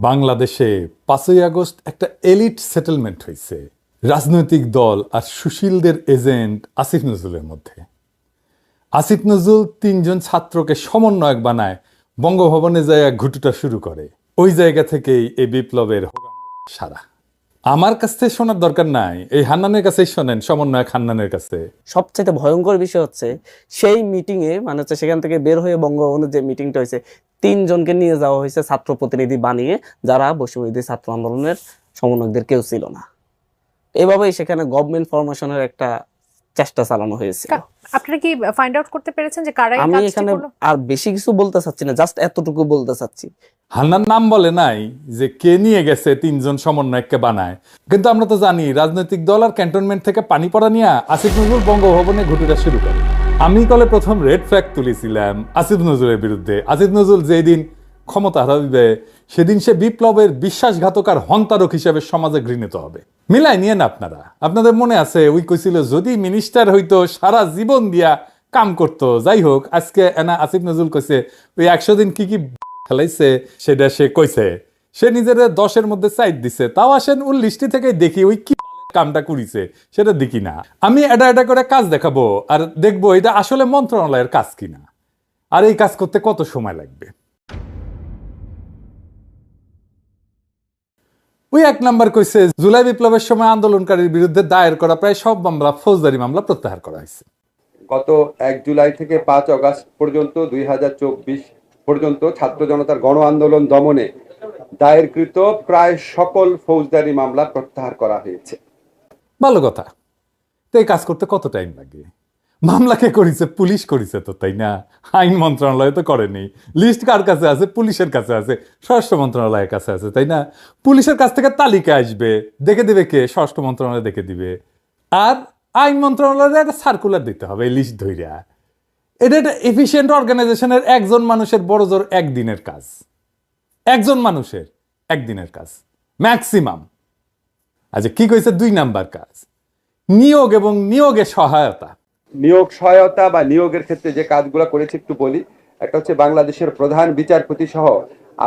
বাংলাদেশে ৫ই আগস্ট একটা এলিট সেটেলমেন্ট হয়েছে রাজনৈতিক দল আর সুশীলদের এজেন্ট আসিফ নজরুলের মধ্যে। আসিফ নজরুল ৩জন ছাত্রকে সমন্বয়ক বানায়, বঙ্গভবনে যায় ঘুটুটা শুরু করে। ওই জায়গা থেকেই এই বিপ্লবের সারা। আমার কাছ থেকে শোনার দরকার নাই, এই হান্নানের কাছেই শোনেন, সমন্বয়ক হান্নানের কাছে। সবচেয়ে ভয়ঙ্কর বিষয় হচ্ছে সেই মিটিং এ সেখান থেকে বের হয়ে বঙ্গভবনের যে মিটিংটা হয়েছে, ৩জনকে নিয়ে যাওয়া হয়েছে ছাত্র প্রতিনিধি বানিয়ে, যারা বৈষম্যবিরোধী ছাত্র আন্দোলনের সমন্বয়কদের কেউ ছিল না। এভাবেই সেখানে গভর্নমেন্ট ফরমেশনের একটা চেষ্টা চালানো হয়েছে। আপনারা কি ফাইন্ড আউট করতে পেরেছেন যে কারা এই আমি কাজটি এখানে করলো? আর বেশি কিছু বলতে চাচ্ছি না, জাস্ট এতটুকু বলতে চাচ্ছি। হান্নান নাম বলে নাই যে কে নিয়ে গেছে ৩জন সমন্বয়ককে বানায়, কিন্তু আমরা তো জানি রাজনৈতিক দল আর ক্যান্টনমেন্ট থেকে পানি পড়া নিয়ে আসিফ নজরুল বঙ্গভবনে ঘুটুটা শুরু করে। আমি কলে প্রথম রেড ফ্ল্যাগ তুলেছিলাম আসিফ নজরুলের বিরুদ্ধে। আসিফ নজরুল যেদিন ক্ষমতা হারাবে সেদিন সে বিপ্লবের বিশ্বাসঘাতক আর হন্তারক হিসেবে সমাজে ঘৃণিত হবে। মিলাই নিয়ে না আপনারা। আপনাদের মনে আছে ওই কইছিল যদি মিনিস্টার হইতো সারা জীবন দিয়া কাম করতো। যাই হোক, আজকে এনা আসিফ নজরুল কইছে ওই ১০০ দিন কি খেলাইছে সেটা সে কইছে। সে নিজের ১০-এর মধ্যে সাইড দিছে। তাও আসেন ওর লিস্টি থেকে দেখি ওই কি কামটা করিছে সেটা দেখি না। আমি এটা করে কাজ দেখাবো আর দেখবো এটা আসলে মন্ত্রণালয়ের কাজ কিনা, আর এই কাজ করতে কত সময় লাগবে। ওই ১ নাম্বার কইছে জুলাই বিপ্লবের সময় আন্দোলনকারীর বিরুদ্ধে দায়ের করা প্রায় সব মামলা, ফৌজদারি মামলা প্রত্যাহার করা হয়েছে। গত ১ জুলাই থেকে ৫ আগস্ট পর্যন্ত ২০২৪ পর্যন্ত ছাত্র জনতার গণ আন্দোলন দমনে দায়েরকৃত প্রায় সকল ফৌজদারি মামলা প্রত্যাহার করা হয়েছে। ভালো কথা। তো এই কাজ করতে কত টাইম লাগে? মামলা কে করেছে? পুলিশ করেছে তো, তাই না? আইন মন্ত্রণালয় তো করেনি। লিস্ট কার কাছে আছে? পুলিশের কাছে আছে, স্বরাষ্ট্র মন্ত্রণালয়ের কাছে আছে, তাই না? পুলিশের কাছ থেকে তালিকা আসবে, দেখে দিবে কে? স্বরাষ্ট্র মন্ত্রণালয় দেখে দিবে। আর আইন মন্ত্রণালয়ে একটা সার্কুলার দিতে হবে এই লিস্ট ধইরা। এটা একটা এফিসিয়েন্ট অর্গানাইজেশনের একজন মানুষের বড় জোর একদিনের কাজ। একজন মানুষের একদিনের কাজ ম্যাক্সিমাম। আচ্ছা, কি কইছে ২ নাম্বার কাজ? নিয়োগ এবং নিয়োগের সহায়তা। নিয়োগ সহায়তা বা নিয়োগের ক্ষেত্রে যে কাজগুলো করেছে একটু বলি। একটা হচ্ছে বাংলাদেশের প্রধান বিচারপতি সহ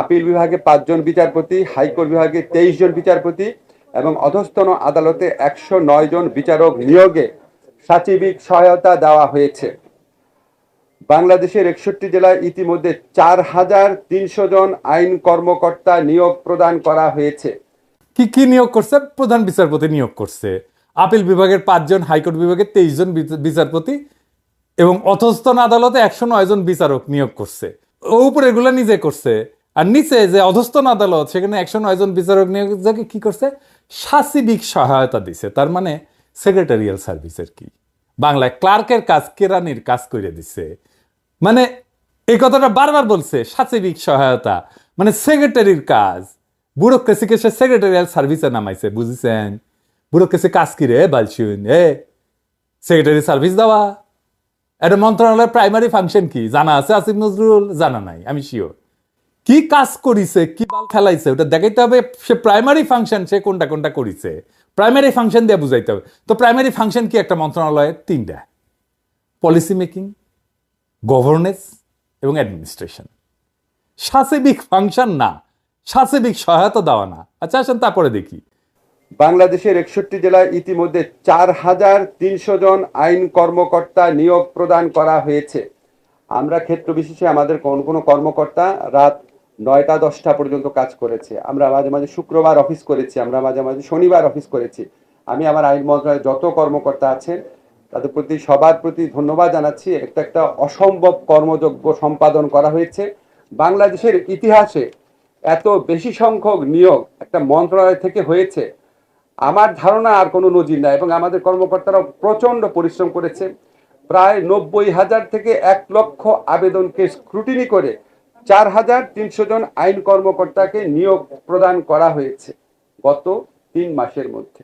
আপিল বিভাগে ৫ জন বিচারপতি, হাইকোর্ট বিভাগে ২৩ জন বিচারপতি এবং অধস্তন আদালতে ১০৯ জন বিচারক নিয়োগে সাচিবিক সহায়তা দেওয়া হয়েছে। বাংলাদেশের ৬১ জেলায় ইতিমধ্যে ৪,৩০০ জন আইন কর্মকর্তা নিয়োগ প্রদান করা হয়েছে। কি কি নিয়োগ করছে? প্রধান বিচারপতি নিয়োগ করছে, আপিল বিভাগের ৫ জন, হাইকোর্ট বিভাগের ২৩ জন বিচারপতি এবং অধস্তন আদালতে ১০৯ জন বিচারক নিয়োগ করছে। ও উপরে এগুলো নিজে করছে। আর নিচে যে অধস্তন আদালত, সেখানে ১০৯ জন বিচারক নিয়োগ কি করছে? সাচিবিক সহায়তা দিছে। তার মানে সেক্রেটারিয়াল সার্ভিসের কি বাংলায় ক্লার্কের কাজ, কেরানির কাজ করে দিছে। মানে এই কথাটা বারবার বলছে, সাচিবিক সহায়তা মানে সেক্রেটারির কাজ। ব্যুরোক্রেসিকে সে সেক্রেটারিয়াল সার্ভিসে নামাইছে, বুঝেছেন? ব্যুরোক্রেসি কাজ কি রে বালছুন? সেক্রেটারি সার্ভিস দেওয়া। এটা মন্ত্রণালয়ের প্রাইমারি ফাংশন কি জানা আছে আসিফ নজরুল? জানা নাই, আমি শিওর। কি কাজ করিছে, কি বাল খেলাইছে ওটা দেখাইতে হবে। সে প্রাইমারি ফাংশন সে কোনটা কোনটা করিছে, প্রাইমারি ফাংশন দিয়ে বুঝাইতে হবে। তো প্রাইমারি ফাংশন কি একটা মন্ত্রণালয়ের? ৩টা: পলিসি মেকিং, গভর্নেন্স এবং অ্যাডমিনিস্ট্রেশন। সাচিবিক ফাংশন না, সাচিবিক সহায়তা দেওয়া না। আচ্ছা আসেন তারপরে দেখি। বাংলাদেশের ৬১ জেলায় ইতিমধ্যে ৪,৩০০ জন আইন কর্মকর্তা নিয়োগ প্রদান করা হয়েছে। আমরা ক্ষেত্র বিশেষে আমাদের কোনো কর্মকর্তা রাত ৯টা-১০টা পর্যন্ত কাজ করেছে। আমরা মাঝে মাঝে শুক্রবার অফিস করেছি, আমরা মাঝে মাঝে শনিবার অফিস করেছি। আমি আমার আইন মন্ত্রণালয়ে যত কর্মকর্তা আছেন তাদের প্রতি সবার প্রতি ধন্যবাদ জানাচ্ছি। একটা অসম্ভব কর্মযজ্ঞ সম্পাদন করা হয়েছে। বাংলাদেশের ইতিহাসে এত বেশি সংখ্যক নিয়োগ একটা মন্ত্রণালয় থেকে হয়েছে আমার ধারণা আর কোনো নজির নাই। এবং আমাদের কর্মকর্তারাও প্রচন্ড পরিশ্রম করেছে। প্রায় ৯০,০০০ থেকে ১,০০,০০০ আবেদনকে স্ক্রুটিনি করে ৪,৩০০ জন আইন কর্মকর্তাকে নিয়োগ প্রদান করা হয়েছে গত ৩ মাসের মধ্যে।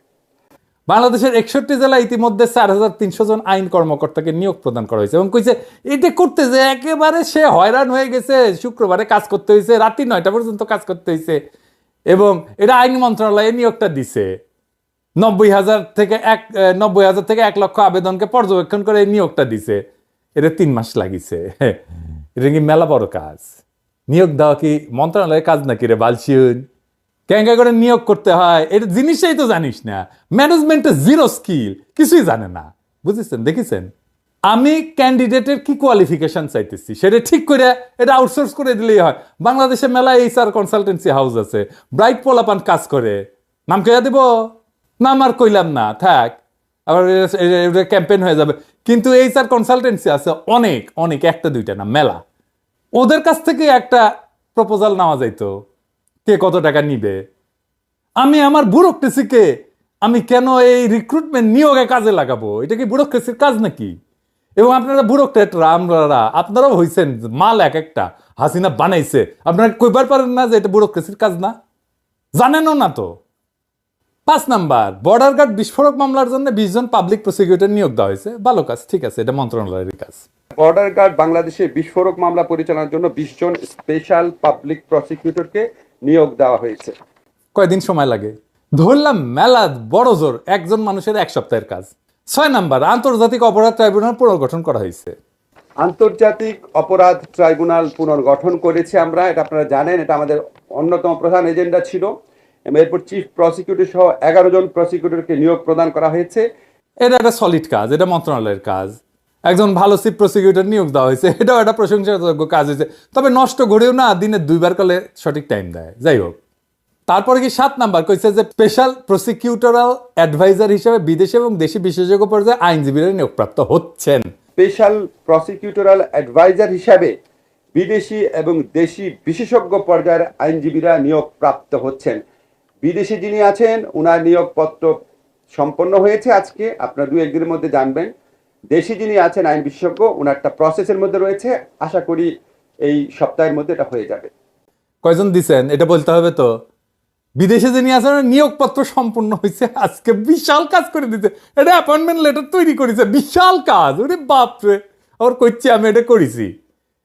বাংলাদেশের ৬১ জেলায় ইতিমধ্যে ৪,৩০০ জন আইন কর্মকর্তাকে নিয়োগ প্রদান করা হয়েছে। এবং কইছে এটা করতে যে একেবারে সে হয়রান হয়ে গেছে, শুক্রবারে কাজ করতে হয়েছে, রাত্রি ৯টা পর্যন্ত কাজ করতে হয়েছে। এবং এটা আইন মন্ত্রণালয়ে নিয়োগটা দিছে। ৯০,০০০ থেকে ১,০০,০০০ আবেদনকে পর্যবেক্ষণ করে নিয়োগটা দিছে। এটা ৩ মাস লাগিছে। এটা কি মেলা বড় কাজ? নিয়োগ দেওয়া কি মন্ত্রণালয়ের কাজ নাকি রে বালছিউন? ক্যাঙ্কা করে নিয়োগ করতে হয় এটা জিনিসটাই তো জানিস না, ম্যানেজমেন্টে জিরো স্কিল, কিছুই জানে না, বুঝেছেন? দেখেছেন, আমি ক্যান্ডিডেটের কি কোয়ালিফিকেশন চাইতেছি সেটা ঠিক করে এটা আউটসোর্স করে দিলেই হয়। বাংলাদেশে মেলা এইচআর কনসালটেন্সি হাউস আছে, ব্রাইট পোলাপান কাজ করে, নাম কেয়া দিব? নাম আর কইলাম না, থাক, আবার ক্যাম্পেইন হয়ে যাবে। কিন্তু এইচআর কনসালটেন্সি আছে অনেক অনেক, একটা দুইটা না, মেলা। ওদের কাছ থেকে একটা প্রপোজাল নেওয়া যাইতো, কে কত টাকা নিবে। আমি আমার ব্যুরোক্রেসিকে আমি কেন এই রিক্রুটমেন্ট নিয়োগে কাজে লাগাবো? এটা কি ব্যুরোক্রেসির কাজ নাকি? এবং আপনারা ব্যুরোক্রেটরা, আমরা আপনারাও হইছেন মাল এক একটা, হাসিনা বানাইছে, আপনারা কইবার পারেন না যে এটা ব্যুরোক্রেসির কাজ না? জানেনও না তো। 5 নাম্বার, বর্ডার গার্ড বিস্ফোরক মামলার জন্য 20 জন পাবলিক প্রসিকিউটর নিয়োগ দেওয়া হয়েছে, ভালো কাজ, ঠিক আছে, এটা মন্ত্রণালয়ের কাজ। বর্ডার গার্ড বাংলাদেশে বিস্ফোরক মামলা পরিচালনার জন্য 20 জন স্পেশাল পাবলিক প্রসিকিউটরকে নিয়োগ দেওয়া হয়েছে। কয়দিন সময় লাগে? ধরলাম মেলা বড় জোর একজন মানুষের 1 সপ্তাহের কাজ। 6 নাম্বার, আন্তর্জাতিক অপরাধ ট্রাইব্যুনাল পুনর্গঠন করা হয়েছে। আন্তর্জাতিক অপরাধ ট্রাইব্যুনাল পুনর্গঠন করেছি আমরা, এটা আপনারা জানেন, এটা আমাদের অন্যতম প্রধান এজেন্ডা ছিল। এরপর চিফ প্রসিকিউটর সহ 11 জন প্রসিকিউটরকে নিয়োগ প্রদান করা হয়েছে। এটা একটা সলিড কাজ, এটা মন্ত্রণালয়ের কাজ। একজন ভালো চিফ প্রসিকিউটর নিয়োগ দেওয়া হয়েছে, এটাও একটা প্রশংসাযোগ্য কাজ হয়েছে। তবে নষ্ট করেও না, দিনে 2 বার করলে সঠিক টাইম দেয়। যাই হোক, তারপরে কি 7 নাম্বার কইছে যে স্পেশাল প্রসিকিউটরাল অ্যাডভাইজার হিসেবে বিদেশি এবং দেশি বিশেষজ্ঞ পর্যায়ে আইনজীবীরা নিয়োগপ্রাপ্ত হচ্ছেন। স্পেশাল প্রসিকিউটরাল অ্যাডভাইজার হিসাবে বিদেশি এবং দেশি বিশেষজ্ঞ পর্যায়ের আইনজীবীরা নিয়োগ প্রাপ্ত হচ্ছেন। বিদেশি যিনি আছেন ওনার নিয়োগপত্র সম্পন্ন হয়েছে আজকে, আপনারা 2-1 দিনের মধ্যে জানবেন। দেশি যিনি আছেন আইন বিশেষজ্ঞ, ওনারটা প্রসেসের মধ্যে রয়েছে, আশা করি এই সপ্তাহের মধ্যে এটা হয়ে যাবে। কয়জন দিছেন এটা বলতে হবে তো। বিদেশে যিনি আছেন নিয়োগপত্র সম্পূর্ণ হয়েছে আজকে, বিশাল কাজ করে দিতে, এটা অ্যাপয়েন্টমেন্ট লেটার তৈরি করেছে, বিশাল কাজ। ওরে বাপরে, আবার কইছি আমি এটা করেছি।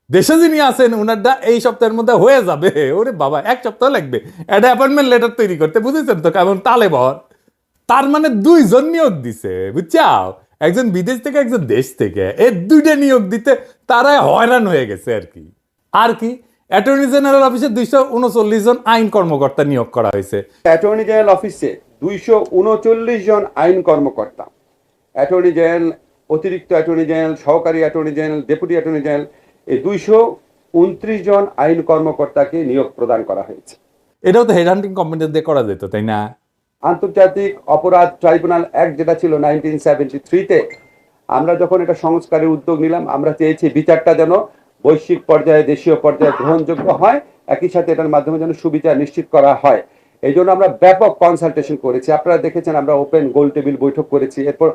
দেশে যিনি আছেন ওনারটা এই সপ্তাহের মধ্যে হয়ে যাবে। ওরে বাবা, 1 সপ্তাহ লাগবে এটা অ্যাপয়েন্টমেন্ট লেটার তৈরি করতে, বুঝেছেন তো কেমন তালে ভর। তার মানে 2 জন নিয়োগ দিছে, বুঝছাও, একজন বিদেশ থেকে একজন দেশ থেকে, এই 2টা নিয়োগ দিতে তারা হয়রান হয়ে গেছে আর কি। আর কি, অ্যাটর্নি জেনারেল অফিসে 239 জন আইন কর্মকর্তা নিয়োগ করা হয়েছে। অ্যাটর্নি জেনারেল অফিসে 239 জন আইন কর্মকর্তা, অ্যাটর্নি জেনারেল, অতিরিক্ত অ্যাটর্নি জেনারেল, সহকারী attorney general, deputy attorney general, এই 229 জন আইন কর্মকর্তাকে নিয়োগ প্রদান করা হয়েছে। এটাও তো হেড হান্টিং কমিটি দিয়ে করা যেত, তাই না? আন্তর্জাতিক অপরাধ ট্রাইব্যুনাল অ্যাক্ট যেটা ছিল 1973-তে, আমরা যখন এটা সংস্কারের উদ্যোগ নিলাম, আমরা চেয়েছি বিচারটা যেন বৈশ্বিক পর্যায়ে, দেশীয় পর্যায়ে গ্রহণযোগ্য হয়, একই সাথে এটার মাধ্যমে যেন সুবিচার নিশ্চিত করা হয়। এই জন্য আমরা ব্যাপক কনসালটেশন করেছি, আপনারা দেখেছেন, আমরা ওপেন গোল টেবিল বৈঠক করেছি। এরপর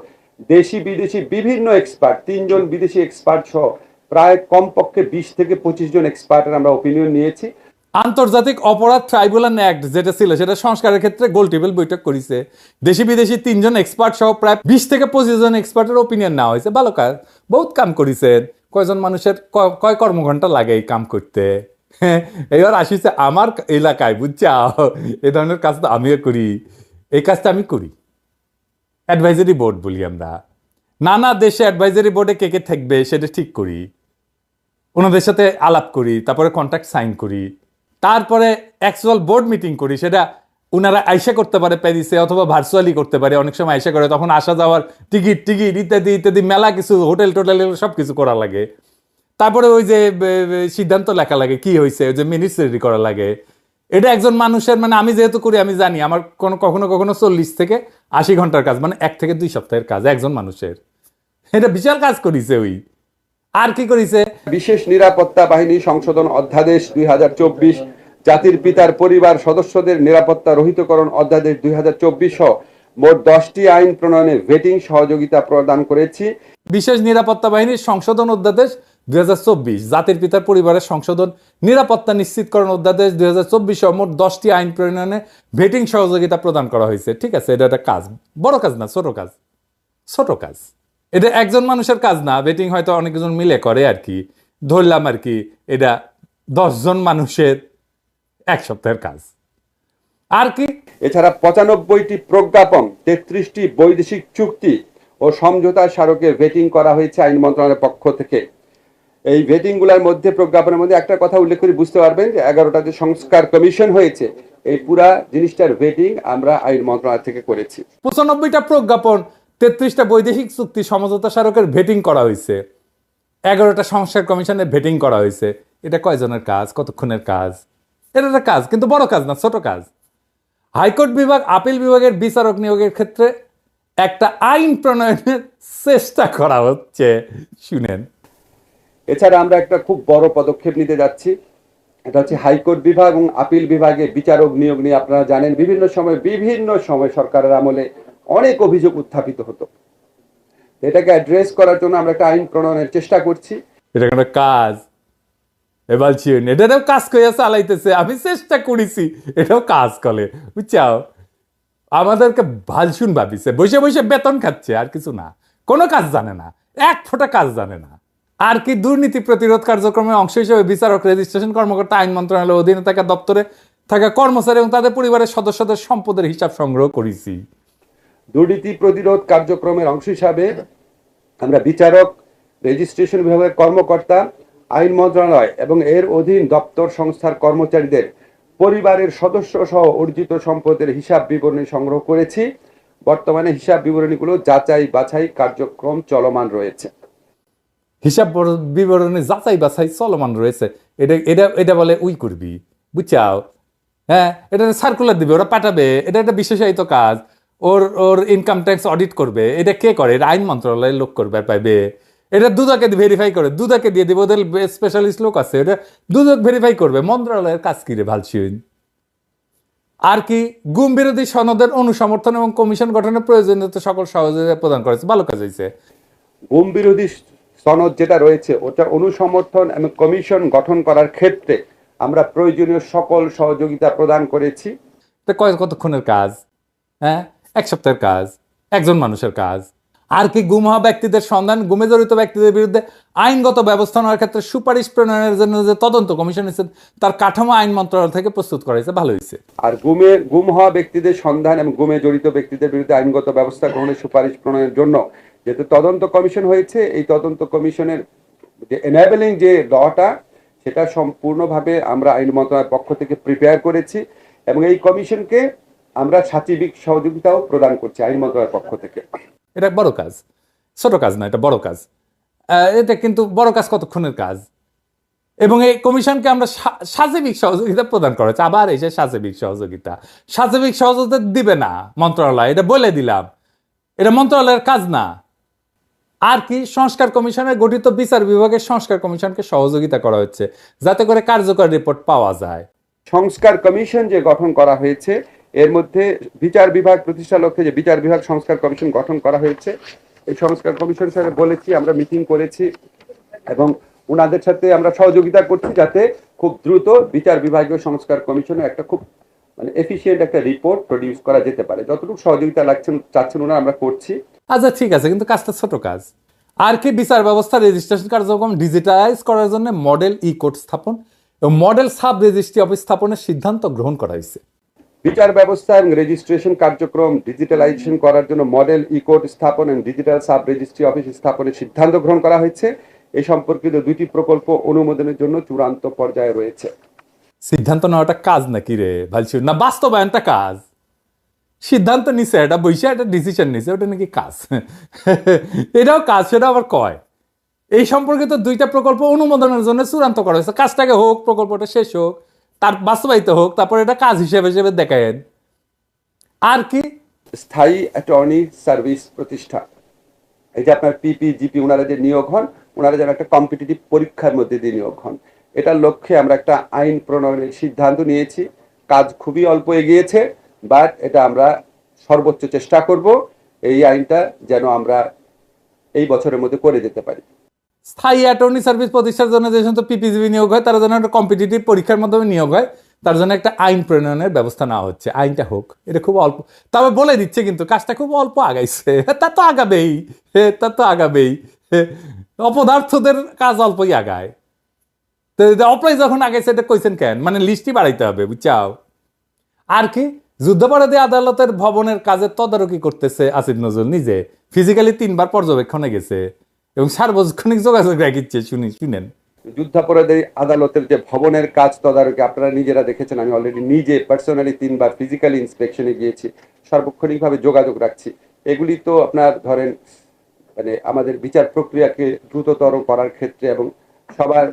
দেশি বিদেশি বিভিন্ন এক্সপার্ট, 3 জন বিদেশি এক্সপার্ট সহ প্রায় কমপক্ষে 20 থেকে 25 জন এক্সপার্টের আমরা ওপিনিয়ন নিয়েছি। আন্তর্জাতিক অপরাধ ট্রাইব্যুনাল অ্যাক্ট যেটা ছিল সেটা সংস্কারের ক্ষেত্রে গোল টেবিল বৈঠক করেছে, দেশি বিদেশি 3 জন এক্সপার্ট সহ প্রায় 20 থেকে 25 জন এক্সপার্টের ওপিনিয়ন নেওয়া হয়েছে। ভালো কাজ, বহুত কাম করেছেন। কয়জন মানুষের কয় কর্মঘন্টা লাগে এই কাম করতে? এবার আসিছে আমার এলাকায়, বুঝছাও, এই ধরনের কাজ তো আমিও করি, এই কাজটা আমি করি। অ্যাডভাইজারি বোর্ড বলি আমরা, নানা দেশে অ্যাডভাইজারি বোর্ডে কে কে থাকবে সেটা ঠিক করি, ওনাদের সাথে আলাপ করি, তারপরে কন্ট্রাক্ট সাইন করি, তারপরে অ্যাকচুয়াল বোর্ড মিটিং করি। সেটা ওনারা আইসা করতে পারে প্যারিসে, অথবা ভার্চুয়ালি করতে পারে, অনেক সময় আইসা করে, তখন আসা যাওয়ার টিকিট ইত্যাদি ইত্যাদি মেলা কিছু, হোটেল টোটেল সব কিছু করা লাগে। তারপরে ওই যে সিদ্ধান্ত লেখা লাগে, কি হয়েছে, ওই যে মিনিটস রেডি করা লাগে। এটা একজন মানুষের, মানে আমি যেহেতু করি আমি জানি, আমার কখনো কখনো 40 থেকে 80 ঘন্টার কাজ, মানে 1 থেকে 2 সপ্তাহের কাজ একজন মানুষের। এটা বিশাল কাজ করিছে ওই। আর কি করিছে, বিশেষ নিরাপত্তা বাহিনী সংশোধন অধ্যাদেশ 2024, জাতির পিতার পরিবার সদস্যদের নিরাপত্তা রহিতকরণ অধ্যাদেশ 2024 সহ মোট 10টি আইন প্রণয়নে ভেটিং সহযোগিতা প্রদান করেছি। বিশেষ নিরাপত্তা বাহিনীর সংশোধন অধ্যাদেশ 2024, জাতির পিতার পরিবারের সংশোধন, নিরাপত্তা নিশ্চিতকরণ অধ্যাদেশ 2024 সহ মোট 10টি আইন প্রণয়নে ভেটিং সহযোগিতা প্রদান করা হয়েছে। ঠিক আছে, এটা একটা কাজ, বড় কাজ না, ছোট কাজ, ছোট কাজ। এটা একজন মানুষের কাজ না, ভেটিং হয়তো অনেকজন মিলে করে আর কি, ধরলাম আর কি, এটা 10 জন মানুষের 1 সপ্তাহের কাজ। আর কি, এছাড়া 95টি প্রজ্ঞাপন, 33টি বৈদেশিক চুক্তি ও সমঝোতা স্মারকে ভেটিং করা হয়েছে আইন মন্ত্রণালয়ের পক্ষ থেকে। এই ভেটিং গুলার মধ্যে, প্রজ্ঞাপনের মধ্যে একটা কথা উল্লেখ করে বুঝতে পারবেন যে 11টা যে সংস্কার কমিশন হয়েছে, এই পুরা জিনিসটার ভেটিং আমরা আইন মন্ত্রণালয় থেকে করেছি। 95টা প্রজ্ঞাপন, 33টা বৈদেশিক চুক্তি সমঝোতা স্মারকের ভেটিং করা হয়েছে, 11টা সংস্কার কমিশনের ভেটিং করা হয়েছে। এটা কয়জনের কাজ, কতক্ষণের কাজ? এটা একটা কাজ, কিন্তু বড় কাজ না, ছোট কাজ। হাইকোর্ট বিভাগ, আপিল বিভাগের বিচারক নিয়োগের ক্ষেত্রে একটা আইন প্রণয়নের চেষ্টা করা হচ্ছে, শুনেন। এছাড়া আমরা একটা খুব বড় পদক্ষেপ নিতে যাচ্ছি, এটা হচ্ছে হাইকোর্ট বিভাগ এবং আপিল বিভাগে বিচারক নিয়োগ নিয়ে আপনারা জানেন বিভিন্ন সময় সরকারের আমলে অনেক অভিযোগ উত্থাপিত হতো। এটাকে অ্যাড্রেস করার জন্য আমরা একটা আইন প্রণয়নের চেষ্টা করছি। এটা একটা কাজ, এবার এটাও কাজ করে চালাইতেছে, আমি চেষ্টা করেছি, এটাও কাজ করে, বুঝছাও। আমাদেরকে ভালসুন ভাবিছে, বসে বসে বেতন খাচ্ছে, আর কিছু না, কোনো কাজ জানে না, এক ফোঁটা কাজ জানে না। আর কি দুর্নীতি প্রতিরোধ কার্যক্রমের অংশ হিসেবে বিচারক, রেজিস্ট্রেশন কর্মকর্তা, আইন মন্ত্রণালয়ের অধীনে থাকা দপ্তরে থাকা কর্মচারী এবং তাদের পরিবারের সদস্যদের সম্পদের হিসাব সংগ্রহ করেছি। দুর্নীতি প্রতিরোধ কার্যক্রমের অংশ হিসাবে আমরা বিচারক, রেজিস্ট্রেশন বিভাগের কর্মকর্তা, আইন মন্ত্রণালয় এবং এর অধীন দপ্তর সংস্থার কর্মচারীদের পরিবারের সদস্য সহ অর্জিত সম্পদের হিসাব বিবরণী সংগ্রহ করেছি। বর্তমানে হিসাব বিবরণীগুলো যাচাই বাছাই কার্যক্রম চলমান রয়েছে। হিসাব বিবরণী যাচাই বাছাই চলমান রয়েছে, এটা এটা এটা বলে উই করবি, বুঝছাও। হ্যাঁ, এটা সার্কুলার দিবে, ওরা পাঠাবে, এটা একটা বিশেষায়িত কাজ। ওর ওর ইনকাম ট্যাক্স অডিট করবে, এটা কে করে? এটা আইন মন্ত্রণালয়ের লোক করবে, পাইবে। এটা দুদকে ভেরিফাই করে, দুদকে দিয়ে দিবে, ওদের স্পেশালিস্ট লোক আছে, এটা দুদক ভেরিফাই করবে। মন্ত্রণালয়ের কাজ কি রে ভালছিন? আর কি গুম বিরোধী সনদের অনুসমর্থন এবং কমিশন গঠনের প্রয়োজনীয়তা সকল সহযোগিতা প্রদান করেছে, ভালো কাজ হয়েছে। গুম বিরোধী সনদ যেটা রয়েছে ওটা অনুসমর্থন এবং কমিশন গঠন করার ক্ষেত্রে আমরা প্রয়োজনীয় সকল সহযোগিতা প্রদান করেছি। এটা কতক্ষণের কাজ? হ্যাঁ, এক সপ্তাহের কাজ, একজন মানুষের কাজ। আর কি গুম হওয়া ব্যক্তিদের সন্ধান, গুমে জড়িত ব্যক্তিদের বিরুদ্ধে আইনগত ব্যবস্থা নেওয়ার ক্ষেত্রে সুপারিশ প্রণয়নের জন্য যে তদন্ত কমিশন হয়েছে, তার কাঠামো আইন মন্ত্রণালয় থেকে প্রস্তুত করা হয়েছে, ভালো হয়েছে। আর গুম হওয়া ব্যক্তিদের সন্ধান এবং গুমে জড়িত ব্যক্তিদের বিরুদ্ধে আইনগত ব্যবস্থা গ্রহণের সুপারিশ প্রণয়নের জন্য যেহেতু তদন্ত কমিশন হয়েছে, এই তদন্ত কমিশনের যে এনাবেলিং যে লটা, সেটা সম্পূর্ণভাবে আমরা আইন মন্ত্রণালয়ের পক্ষ থেকে প্রিপেয়ার করেছি এবং এই কমিশনকে আমরা সাচিবিক সহযোগিতাও প্রদান করছি আইন মন্ত্রণালয়ের পক্ষ থেকে। এটা বড় কাজ, ছোট কাজ না, এটা বড় কাজ। এটা কিন্তু বড় কাজ, কতক্ষণের কাজ। এবং এই কমিশনকে আমরা সাচিবিক সহযোগিতা প্রদান করা হচ্ছে। আবার এসে সাচিবিক সহযোগিতা দিবে না মন্ত্রণালয়, এটা বলে দিলাম, এটা মন্ত্রণালয়ের কাজ না। আর কি সংস্কার কমিশনের গঠিত বিচার বিভাগের সংস্কার কমিশনকে সহযোগিতা করা হচ্ছে, যাতে করে কার্যকর রিপোর্ট পাওয়া যায়। সংস্কার কমিশন যে গঠন করা হয়েছে, এর মধ্যে বিচার বিভাগ প্রতিষ্ঠার লক্ষ্যে যে বিচার বিভাগ সংস্কার কমিশন গঠন করা হয়েছে, এই সংস্কার কমিশনের সাথে বলেছি, আমরা মিটিং করেছি এবং ওনাদের সাথে আমরা সহযোগিতা করছি যাতে খুব দ্রুত বিচার বিভাগীয় সংস্কার কমিশনের একটা খুব এফিশিয়েন্ট একটা রিপোর্ট প্রডিউস করা যেতে পারে। যতটুকু সহযোগিতা চাচ্ছেন ওনারা, আমরা করছি। আচ্ছা, ঠিক আছে, কিন্তু কাজটা ছোট কাজ। আর কি বিচার ব্যবস্থা রেজিস্ট্রেশন কার্যক্রম ডিজিটালাইজ করার জন্য মডেল ই কোর্ট স্থাপন এবং মডেল সাব রেজিস্ট্রি অফিস স্থাপনের সিদ্ধান্ত গ্রহণ করা হয়েছে। বিচার ব্যবস্থা এবং রেজিস্ট্রেশন কার্যক্রম ডিজিটালাইজেশন করার জন্য মডেল ই কোর্ট স্থাপন এবং ডিজিটাল সাব রেজিস্ট্রি অফিস স্থাপনের সিদ্ধান্ত গ্রহণ করা হয়েছে। এই সম্পর্কিত 2টি প্রকল্প অনুমোদনের জন্য চূড়ান্ত পর্যায়ে রয়েছে। সিদ্ধান্ত নেওয়াটা কাজ নাকি রে ভালছি, না বাস্তবায়নটা কাজ? সিদ্ধান্ত নিছে, এটা বইসে একটা ডিসিশন নিছে, ওটা নাকি কাজ? এটাও কাজ, সেটা আবার কয়। এই সম্পর্কিত 2টা প্রকল্প অনুমোদনের জন্য চূড়ান্ত করা হয়েছে। কাজটাকে হোক, প্রকল্পটা শেষ হোক, তার বাস্তবায়িত হোক, তারপর এটা কাজ হিসেবে দেখায়েন। আর কি স্থায়ী অ্যাটর্নি সার্ভিস প্রতিষ্ঠা, এই যে আপনার পিপি জিপি ওনারা যে নিয়োগ হন, ওনারা যেন একটা কম্পিটিটিভ পরীক্ষার মধ্যে দিয়ে নিয়োগ হন, এটার লক্ষ্যে আমরা একটা আইন প্রণয়নের সিদ্ধান্ত নিয়েছি। কাজ খুবই অল্প এগিয়েছে, বাট এটা আমরা সর্বোচ্চ চেষ্টা করব এই আইনটা যেন আমরা এই বছরের মধ্যে করে যেতে পারি। স্থায়ী অ্যাটর্নি সার্ভিস প্রতিষ্ঠার জন্য যে সমস্ত পিপিজিবি নিয়োগ হয়, তারা যেন একটা কম্পিটিটিভ পরীক্ষার মাধ্যমে নিয়োগ হয়, তার জন্য একটা আইন প্রণয়নের ব্যবস্থা নেওয়া হচ্ছে। আইনটা হোক, এটা খুব অল্প, তবে বলে দিচ্ছে কিন্তু কাজটা খুব অল্প আগাইছে। তা তো আগাবেই, অপদার্থদের কাজ অল্পই আগায়। তো অপ্রাই যখন আগাইছে, এটা কইছেন কেন? মানে লিস্টই বাড়াইতে হবে, বুঝছাও। আর কি যুদ্ধাপরাধী আদালতের ভবনের কাজের তদারকি করতেছে আসিফ নজরুল নিজে, ফিজিক্যালি 3বার পর্যবেক্ষণে গেছে। এবং সার্বজনীন যোগাযোগ রাখিচ্ছে শুনেন। যুদ্ধাপরাধী আদালতের যে ভবনের কাজ তদারকি আপনারা নিজেরা দেখেছেন, আমি অলরেডি নিজে পার্সোনালি 3বার ফিজিক্যালি ইন্সপেকশনে গিয়েছি, সার্বক্ষণিকভাবে যোগাযোগ রাখছি। এগুলি তো আপনার ধরেন মানে আমাদের বিচার প্রক্রিয়াকে দ্রুততর করার ক্ষেত্রে এবং সবার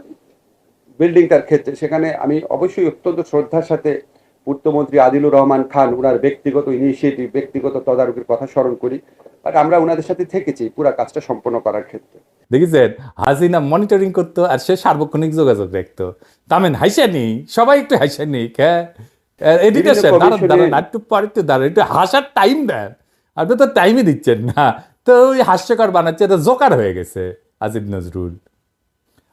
বিল্ডিংটার ক্ষেত্রে, সেখানে আমি অবশ্যই অত্যন্ত শ্রদ্ধার সাথে পূর্তমন্ত্রী আদিলুর রহমান খান ওনার ব্যক্তিগত ইনিশিয়েটিভ, ব্যক্তিগত তদারকির কথা স্মরণ করি। আর আমরা ওনাদের সাথে থেকেছি পুরো কাজটা সম্পন্ন করার ক্ষেত্রে। দেখেছেন, হাসিনা মনিটরিং করতো আর সে সার্বক্ষণিক যোগাযোগ রাখতো। তামেন হাইসানি, সবাই একটু হাইসানি, হ্যাঁ এডিটর সাহেব দাঁড়ান একটু পরে, একটু দাঁড়ান, একটু হাসার টাইম দেন। আপনি তো টাইমই দিচ্ছেন না, তো ওই হাস্যকর বানাচ্ছে, এটা জোকার হয়ে গেছে আজিজ নজরুল।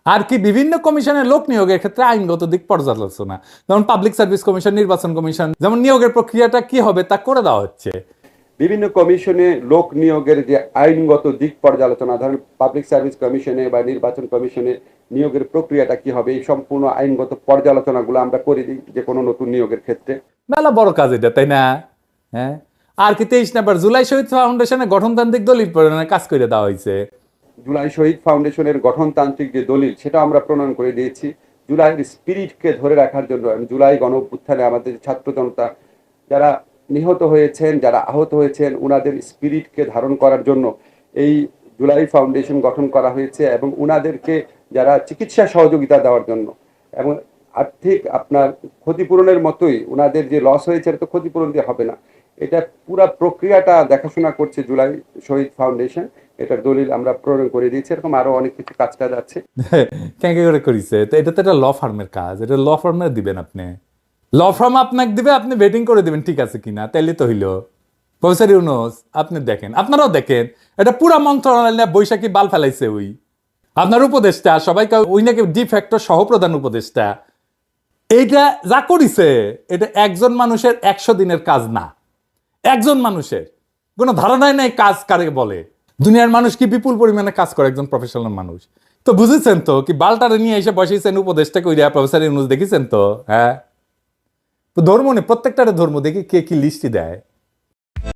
আর কি বিভিন্ন কমিশনের লোক নিয়োগের ক্ষেত্রে আইনগত দিক পর্যালোচনা, যেমন পাবলিক সার্ভিস কমিশন, নির্বাচন কমিশন, যেমন নিয়োগের প্রক্রিয়াটা কি হবে তা করে দেওয়া হচ্ছে। বিভিন্ন কমিশনে লোক নিয়োগের যে আইনগত দিক পর্যালোচনা, ধরেন পাবলিক সার্ভিস কমিশনে বা নির্বাচন কমিশনে নিয়োগের প্রক্রিয়াটা কি হবে, এই সম্পূর্ণ আইনগত পর্যালোচনাগুলো আমরা করে দিই যে কোনো নতুন নিয়োগের ক্ষেত্রে। মেলা বড় কাজ এটা, তাই না? হ্যাঁ, আর কি 23 নম্বর জুলাই শহীদ ফাউন্ডেশনে গঠনতান্ত্রিক দলিল প্রণয়নের কাজ করে দেওয়া হয়েছে। জুলাই শহীদ ফাউন্ডেশনের গঠনতান্ত্রিক যে দলিল সেটা আমরা প্রণয়ন করে দিয়েছি জুলাইয়ের স্পিরিটকে ধরে রাখার জন্য। জুলাই গণ অভ্যুত্থানে আমাদের ছাত্র জনতা যারা নিহত হয়েছেন, যারা আহত হয়েছেন, ওনাদের স্পিরিটকে ধারণ করার জন্য এই জুলাই ফাউন্ডেশন গঠন করা হয়েছে এবং ওনাদেরকে যারা চিকিৎসা সহযোগিতা দেওয়ার জন্য এবং আর্থিক আপনার ক্ষতিপূরণের মতোই ওনাদের যে লস হয়েছে এটা তো ক্ষতিপূরণ দিয়ে হবে না, এটা পুরা প্রক্রিয়াটা দেখাশোনা করছে জুলাই শহীদ ফাউন্ডেশন। এটার দলিল আমরা প্রণয়ন করে দিয়েছি, এরকম আরো অনেক কিছু কাজ আছে। ক্যাঁকে করে করিছে, তো এটা তো একটা ল ফার্মের কাজ, এটা ল ফার্মে দিবেন আপনি, ল ফার্ম আপনাকে দিবে, আপনি ভেটিং করে দিবেন ঠিক আছে কিনা, তাইলে তো হইলো। প্রফেসর ইউনূস আপনি দেখেন, আপনারাও দেখেন, এটা পুরা মন্ত্রণালয় বৈশাখী বাল ফেলাইছে ওই আপনার উপদেষ্টা, সবাইকে ওই নাকি ডিফ্যাক্টর সহপ্রধান উপদেষ্টা। এইটা যা করিছে এটা একজন মানুষের 100 দিনের কাজ না, একজন মানুষের কোনো ধারণাই নাই কাজ কারে বলে। দুনিয়ার মানুষ কি বিপুল পরিমাণে কাজ করে একজন প্রফেশনাল মানুষ। তো বুঝেছেন তো কি বালটারে নিয়ে এসে বসেছেন উপদেষ্টা কইরা প্রফেসর ইউনূস, দেখেছেন তো? হ্যাঁ, তো ধর্ম নেই, প্রত্যেকটারে ধর্ম দেখি কে কি লিস্টি দেয়।